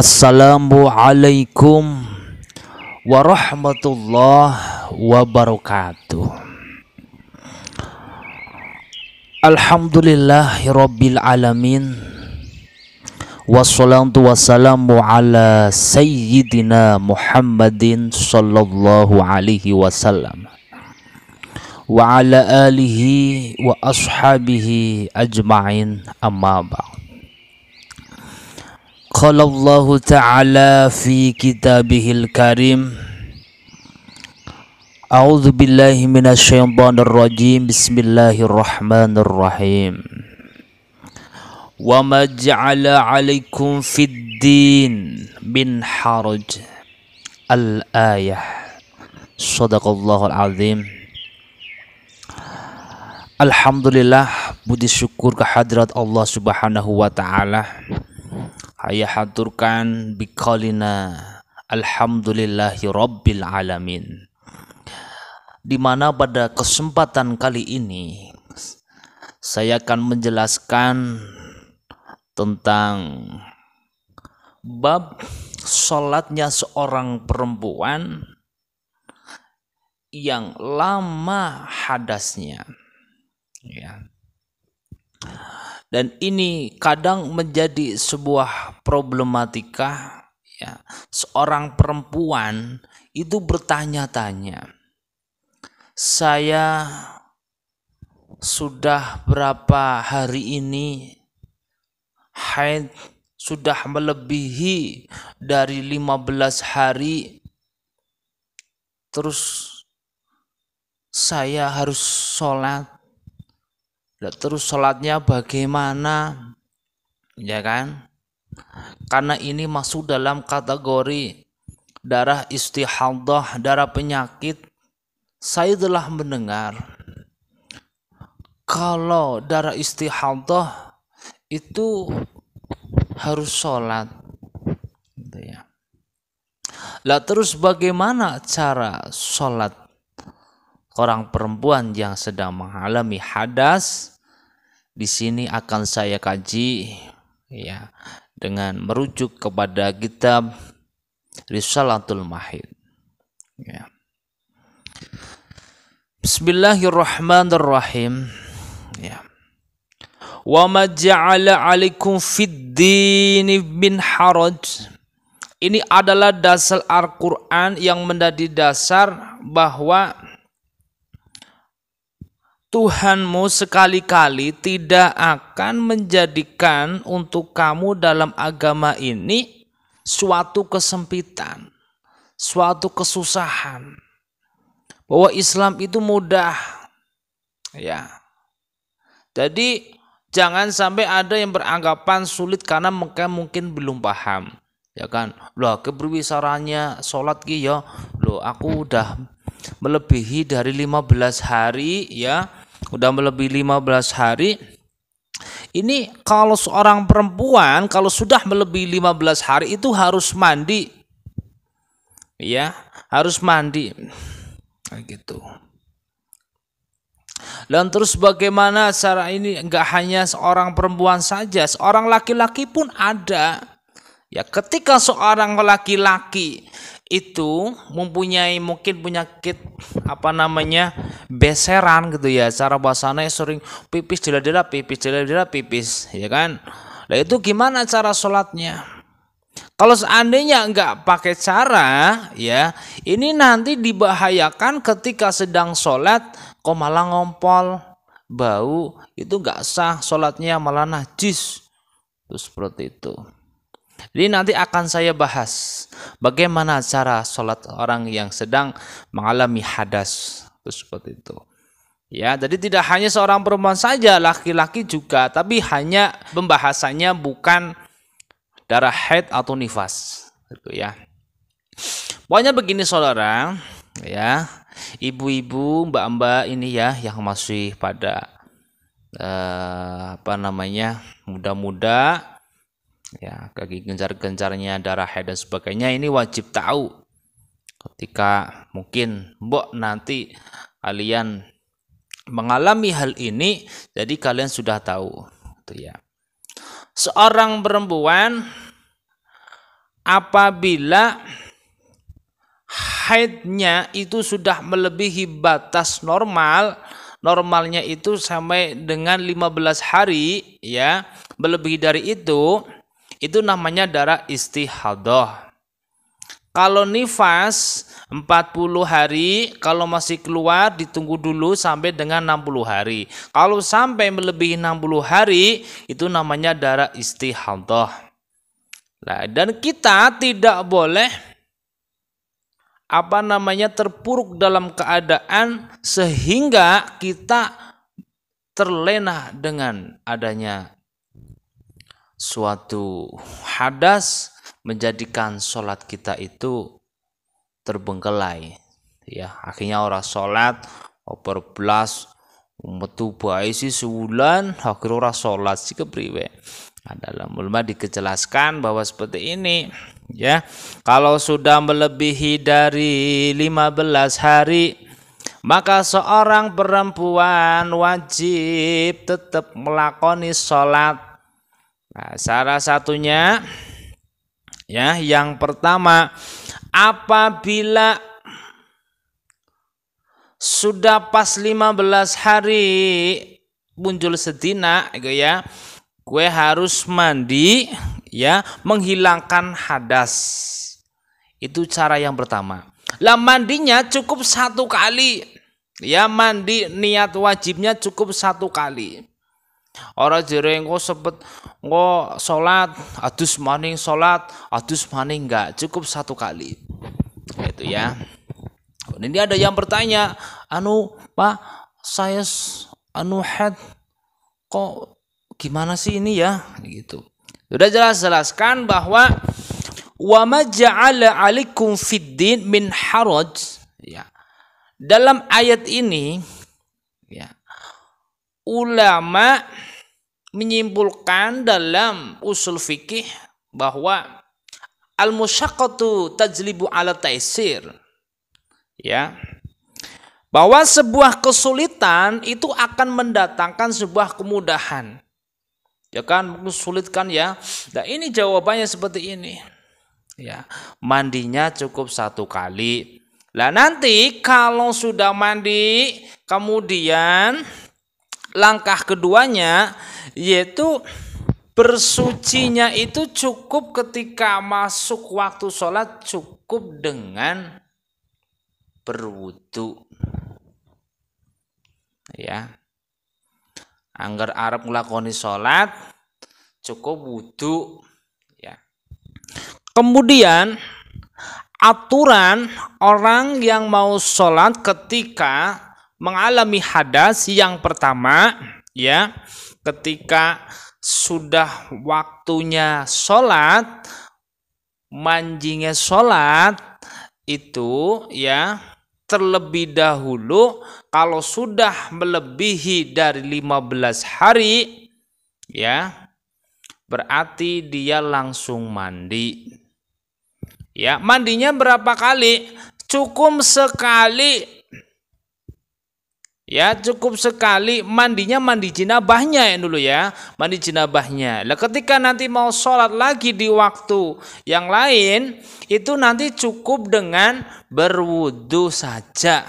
Assalamualaikum warahmatullahi wabarakatuh. Alhamdulillahirabbil alamin. Wassalatu wassalamu ala sayyidina Muhammadin sallallahu alaihi wasallam wa ala alihi wa ashabihi ajma'in, amma ba'd. Qala Allah Ta'ala fi kitabihil karim. A'udzu billahi minasyaitonir rajim. Bismillahirrahmanirrahim. Wa ma ja'ala 'alaikum fid din min haraj. Al-ayah. Shadaqallahul azim. Alhamdulillah, puji syukur kehadirat Allah Subhanahu wa taala. Saya haturkan biqaulina alhamdulillahi rabbil alamin. Di mana pada kesempatan kali ini saya akan menjelaskan tentang bab sholatnya seorang perempuan yang lama hadasnya, ya. Dan ini kadang menjadi sebuah problematika, ya. Seorang perempuan itu bertanya-tanya, saya sudah berapa hari ini haid, sudah melebihi dari 15 hari, terus saya harus sholat. Terus sholatnya bagaimana, ya kan? Karena ini masuk dalam kategori darah istihadah, darah penyakit. Saya telah mendengar kalau darah istihadah itu harus sholat, gitu ya. Lah terus bagaimana cara sholat orang perempuan yang sedang mengalami hadas? Di sini akan saya kaji, ya, dengan merujuk kepada kitab Risalatul Mahid, ya. Bismillahirrahmanirrahim, ya. Wa ma ja'ala 'alaikum fid dini min haraj. Ini adalah dasar Al-Qur'an yang menjadi dasar bahwa Tuhanmu sekali-kali tidak akan menjadikan untuk kamu dalam agama ini suatu kesempitan, suatu kesusahan. Bahwa Islam itu mudah, ya. Jadi jangan sampai ada yang beranggapan sulit karena mungkin belum paham, ya kan? Loh, keberwisarannya sholat ki ya, loh aku udah melebihi dari 15 hari, ya. Udah melebihi 15 hari. Ini kalau seorang perempuan kalau sudah melebihi 15 hari itu harus mandi, ya, harus mandi, kayak gitu. Dan terus bagaimana cara ini? Enggak hanya seorang perempuan saja, seorang laki-laki pun ada, ya. Ketika seorang laki-laki itu mempunyai mungkin penyakit beseran, gitu ya, cara bahasanya sering pipis dela-dela pipis, ya kan. Nah itu gimana cara sholatnya? Kalau seandainya enggak pakai cara, ya, ini nanti dibahayakan ketika sedang sholat kok malah ngompol, bau, itu enggak sah sholatnya, malah najis. Terus seperti itu. Jadi nanti akan saya bahas bagaimana cara sholat orang yang sedang mengalami hadas. Terus seperti itu, ya. Jadi tidak hanya seorang perempuan saja, laki-laki juga, tapi hanya pembahasannya bukan darah haid atau nifas, gitu ya. Pokoknya begini saudara, ya, ibu-ibu, mbak-mbak ini ya yang masih pada muda-muda, ya, kaki gencar-gencarnya darah haid dan sebagainya, ini wajib tahu. Ketika mungkin nanti kalian mengalami hal ini, jadi kalian sudah tahu, gitu ya. Seorang perempuan apabila haidnya itu sudah melebihi batas normal, normalnya itu sampai dengan 15 hari ya, melebihi dari itu namanya darah istihadah. Kalau nifas 40 hari, kalau masih keluar ditunggu dulu sampai dengan 60 hari. Kalau sampai melebihi 60 hari itu namanya darah istihadah. Nah, dan kita tidak boleh terpuruk dalam keadaan sehingga kita terlena dengan adanya suatu hadas menjadikan sholat kita itu terbengkelai ya, akhirnya orang sholat berblas metu bae si sebulan akhirnya orang sholat si kepriwe. Dalam ulama dikejelaskan bahwa seperti ini ya, kalau sudah melebihi dari 15 hari maka seorang perempuan wajib tetap melakoni sholat. Nah, salah satunya ya, yang pertama, apabila sudah pas 15 hari muncul sedina ya, gue harus mandi ya, menghilangkan hadas. Itu cara yang pertama. Lah mandinya cukup 1 kali. Ya, mandi niat wajibnya cukup 1 kali. Orang jere engko sepet engko salat adus maning salat adus maning, enggak, cukup 1 kali. Itu ya. Ini ada yang bertanya, Pak, saya haid kok gimana sih ini ya gitu. Sudah jelaskan bahwa wa ma ja'ala 'alaikum fiddin min haraj ya. Dalam ayat ini ya, ulama menyimpulkan dalam usul fikih bahwa al-musyaqqatu tajlibu 'ala taisir ya, bahwa sebuah kesulitan itu akan mendatangkan sebuah kemudahan. Ya kan, sulit kan ya. Nah, ini jawabannya seperti ini. Ya, mandinya cukup 1 kali. Lah nanti kalau sudah mandi, kemudian langkah keduanya yaitu bersucinya itu cukup ketika masuk waktu sholat, cukup dengan berwudu ya. Angger arep nglakoni sholat cukup wudu ya. Kemudian aturan orang yang mau sholat ketika mengalami hadas yang pertama ya, ketika sudah waktunya sholat, manjingnya sholat itu ya, terlebih dahulu kalau sudah melebihi dari 15 hari ya, berarti dia langsung mandi. Ya, mandinya berapa kali? Cukup sekali. Ya, cukup sekali. Mandinya mandi jinabahnya ya dulu ya, mandi jinabahnya. Lah ketika nanti mau sholat lagi di waktu yang lain, itu nanti cukup dengan berwudu saja,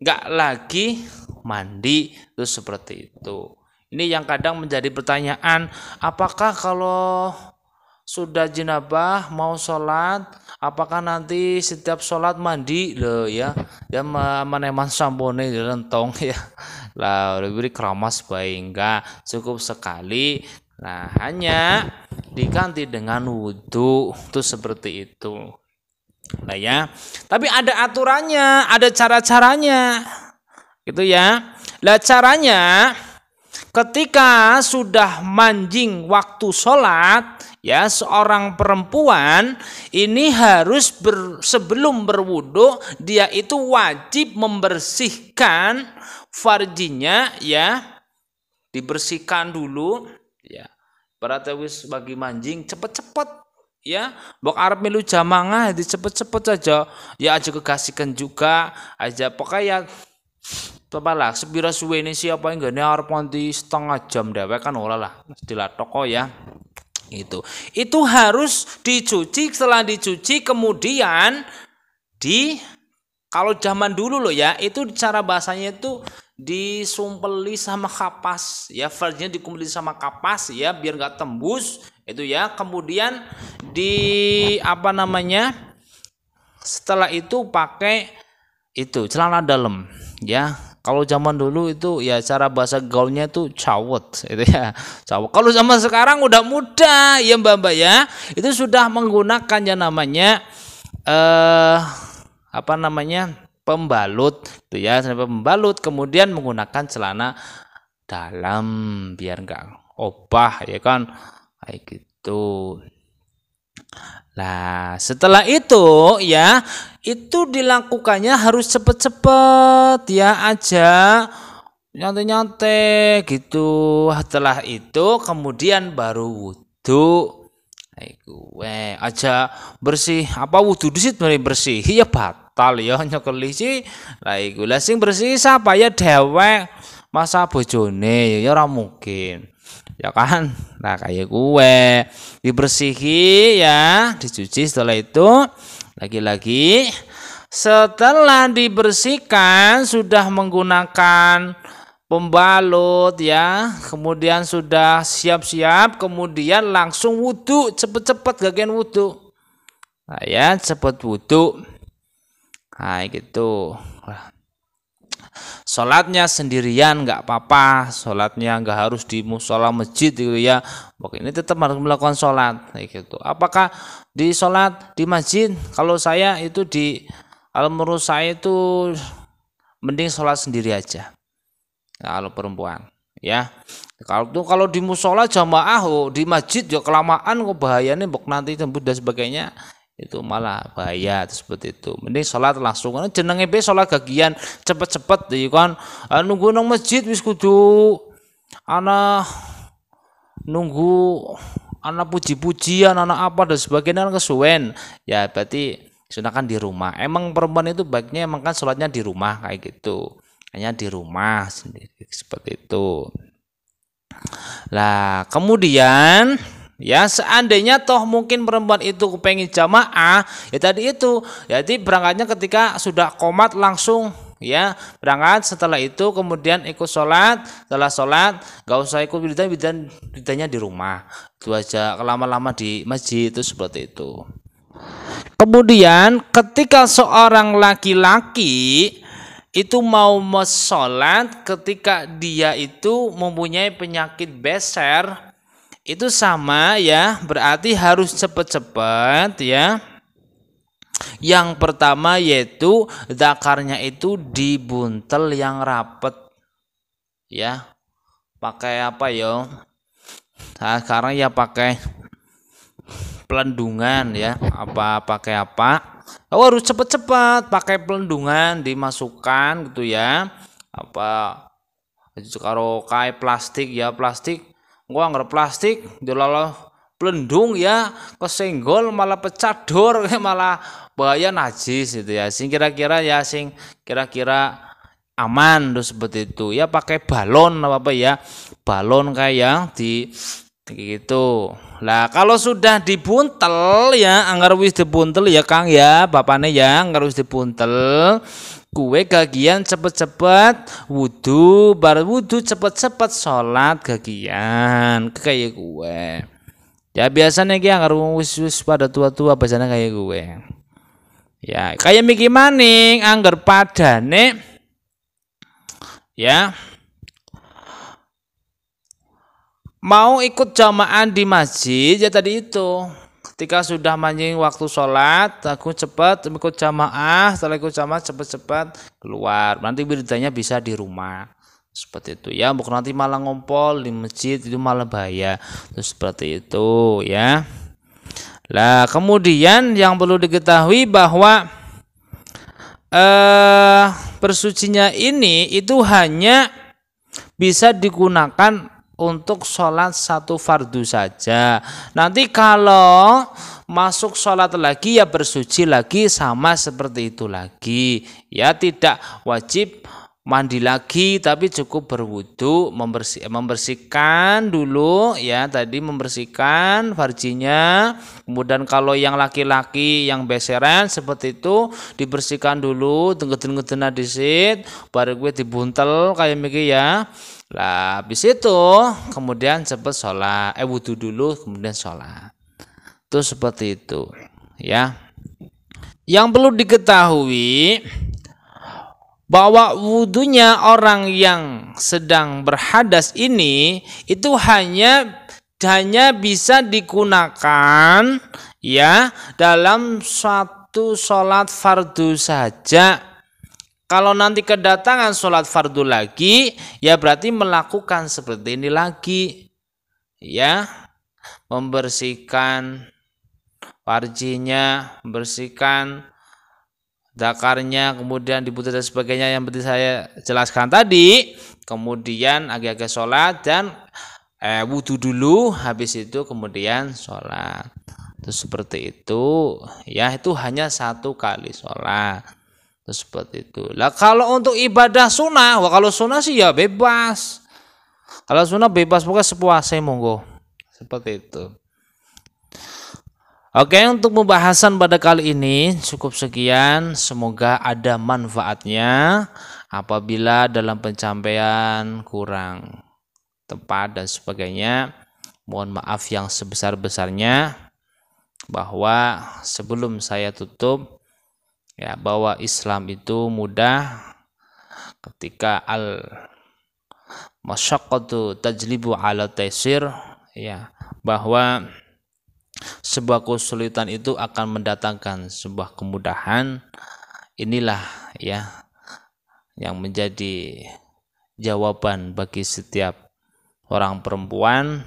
nggak lagi mandi. Itu seperti itu. Ini yang kadang menjadi pertanyaan, apakah kalau sudah jenabah mau sholat, apakah nanti setiap sholat mandi loh ya? Ya maneman sampone rentong ya. Lah lebih keramas baik, enggak, cukup sekali. Nah, hanya diganti dengan wudhu. Itu seperti itu. Nah ya, tapi ada aturannya, ada cara-caranya. Gitu ya. Lah caranya ketika sudah manjing waktu sholat ya, seorang perempuan ini harus sebelum berwudu dia itu wajib membersihkan farjinya ya, dibersihkan dulu ya. Berarti wis bagi manjing cepet-cepet ya, bok arep milu jamangah di cepet-cepet saja ya, aja kekasihkan juga aja pokoknya lah sepira suwene siapa yang gak arep nganti setengah jam dewek kan ora lah, istilah toko ya. Itu harus dicuci. Setelah dicuci kemudian kalau zaman dulu loh ya, itu cara bahasanya itu disumpeli sama kapas ya, vernya dikumpuli sama kapas ya biar nggak tembus itu ya. Kemudian setelah itu pakai itu celana dalam ya. Kalau zaman dulu itu ya cara bahasa gaulnya itu cawet itu ya, cawet. Kalau zaman sekarang udah mudah ya Mbak ya, itu sudah menggunakan yang namanya pembalut itu ya, pembalut, kemudian menggunakan celana dalam biar enggak obah ya kan, kayak gitu. Nah, setelah itu ya, itu dilakukannya harus cepet-cepet ya aja, nyantai-nyantai gitu. Setelah itu kemudian baru wudhu. Gue aja bersih apa wudhu disit bersih ya batal ya nyekeli sih. Lah iku lah sing bersih siapa ya dewek masa bojone ya ora mungkin. Ya kan, nah kayak gue dibersihi ya, dicuci. Setelah itu lagi-lagi setelah dibersihkan sudah menggunakan pembalut ya, kemudian sudah siap-siap, kemudian langsung wudhu, cepet-cepet gagian wudhu. Nah ya, cepet wudhu. Nah gitu. Sholatnya sendirian nggak apa-apa, sholatnya nggak harus di musola masjid gitu ya. Pokoknya ini tetap harus melakukan sholat kayak gitu. Apakah di sholat di masjid? Kalau saya itu menurut saya itu mending sholat sendiri aja. Nah, kalau perempuan ya. Kalau di musola jamaah di masjid ya kelamaan kok bahayanya nanti tembus dan sebagainya. Itu malah bahaya seperti itu. Mending sholat langsung, karena jenenge be sholat gagian cepet-cepet ya kan. Nunggu nang masjid wis kudu ana nunggu ana puji-pujian, ana apa dan sebagainya kesuwen. Ya berarti sunahkan di rumah. Emang perempuan itu baiknya emang kan sholatnya di rumah kayak gitu. Hanya di rumah sendiri seperti itu. Lah kemudian ya seandainya toh mungkin perempuan itu kepengen jamaah ya tadi itu, jadi berangkatnya ketika sudah qomat langsung ya berangkat. Setelah itu kemudian ikut sholat, setelah sholat gak usah ikut wiridanya di rumah, itu aja. Lama-lama di masjid itu seperti itu. Kemudian ketika seorang laki-laki itu mau sholat ketika dia itu mempunyai penyakit beser, itu sama ya, berarti harus cepat-cepat ya. Yang pertama yaitu zakarnya itu dibuntel yang rapet ya. Pakai apa ya? Nah, sekarang ya pakai pelendungan ya. Pakai apa? Oh, harus cepat-cepat pakai pelendungan dimasukkan gitu ya. Karo kayak plastik ya, plastik gua nggak plastik dilolo pelendung ya, kesenggol malah pecah dor malah bahaya najis itu ya. Sing kira-kira aman tuh seperti itu ya. Pakai balon apa ya, balon kayak di gitu. Lah kalau sudah dibuntel ya, anggar wis dibuntel ya Kang ya, bapaknya ya anggar wis dibuntel, kue gagian cepet-cepet wudhu, baru wudhu cepet-cepet sholat gagian kayak gue. Ya biasanya kayak anggar wis pada tua-tua biasanya kayak gue. Ya kayak Miki Maning anggar padane ya mau ikut jamaah di masjid ya tadi itu. Ketika sudah manjing waktu sholat, aku cepat ikut jamaah. Setelah ikut jamaah cepat-cepat keluar. Nanti wiridanya bisa di rumah. Seperti itu ya. Bukan nanti malah ngompol di masjid, itu malah bahaya. Terus seperti itu ya. Lah kemudian yang perlu diketahui bahwa bersucinya ini itu hanya bisa digunakan untuk sholat satu fardu saja. Nanti kalau masuk sholat lagi ya bersuci lagi sama seperti itu lagi. Ya tidak wajib mandi lagi, tapi cukup berwudu, membersihkan dulu ya, tadi membersihkan farjinya. Kemudian kalau yang laki-laki yang beseran seperti itu dibersihkan dulu, tenggetin-tenggetin disit, baru gue dibuntel kayak begini ya. Lah habis itu kemudian cepet sholat, wudu dulu kemudian sholat. Itu seperti itu ya. Yang perlu diketahui bahwa wudunya orang yang sedang berhadas ini itu hanya bisa digunakan ya dalam satu sholat fardu saja. Kalau nanti kedatangan sholat fardu lagi, ya berarti melakukan seperti ini lagi, ya, membersihkan farjinya, membersihkan zakarnya, kemudian diputus dan sebagainya yang seperti saya jelaskan tadi. Kemudian agak-agak sholat dan wudu dulu, habis itu kemudian sholat. Itu seperti itu, ya, itu hanya satu kali sholat. Itu seperti itu. Lah kalau untuk ibadah sunnah, kalau sunnah sih ya bebas. Kalau sunnah bebas, pokoknya sepuasnya monggo. Seperti itu. Oke, untuk pembahasan pada kali ini cukup sekian. Semoga ada manfaatnya. Apabila dalam pencapaian kurang tepat dan sebagainya, mohon maaf yang sebesar-besarnya. Bahwa sebelum saya tutup, ya, bahwa Islam itu mudah ketika masyaqqatu tajlibu ala taisir, ya, bahwa sebuah kesulitan itu akan mendatangkan sebuah kemudahan. Inilah ya yang menjadi jawaban bagi setiap orang perempuan.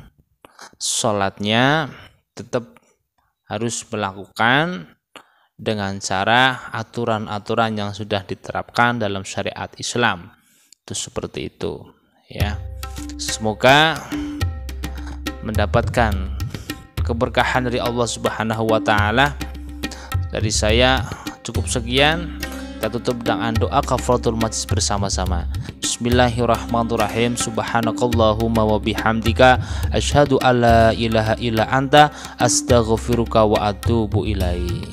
Sholatnya tetap harus melakukan dengan cara aturan-aturan yang sudah diterapkan dalam syariat Islam. Itu seperti itu ya. Semoga mendapatkan keberkahan dari Allah Subhanahu wa taala. Dari saya cukup sekian. Kita tutup dengan doa kafaratul majlis bersama-sama. Bismillahirrahmanirrahim. Subhanakallahumma wa bihamdika asyhadu alla ilaha illa anta astaghfiruka wa atubu ilaik.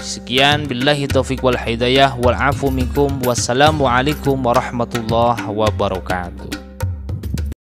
Sekian, billahi taufiq wal hidayah wal afu minkum. Wassalamu alaikum warahmatullahi wabarakatuh.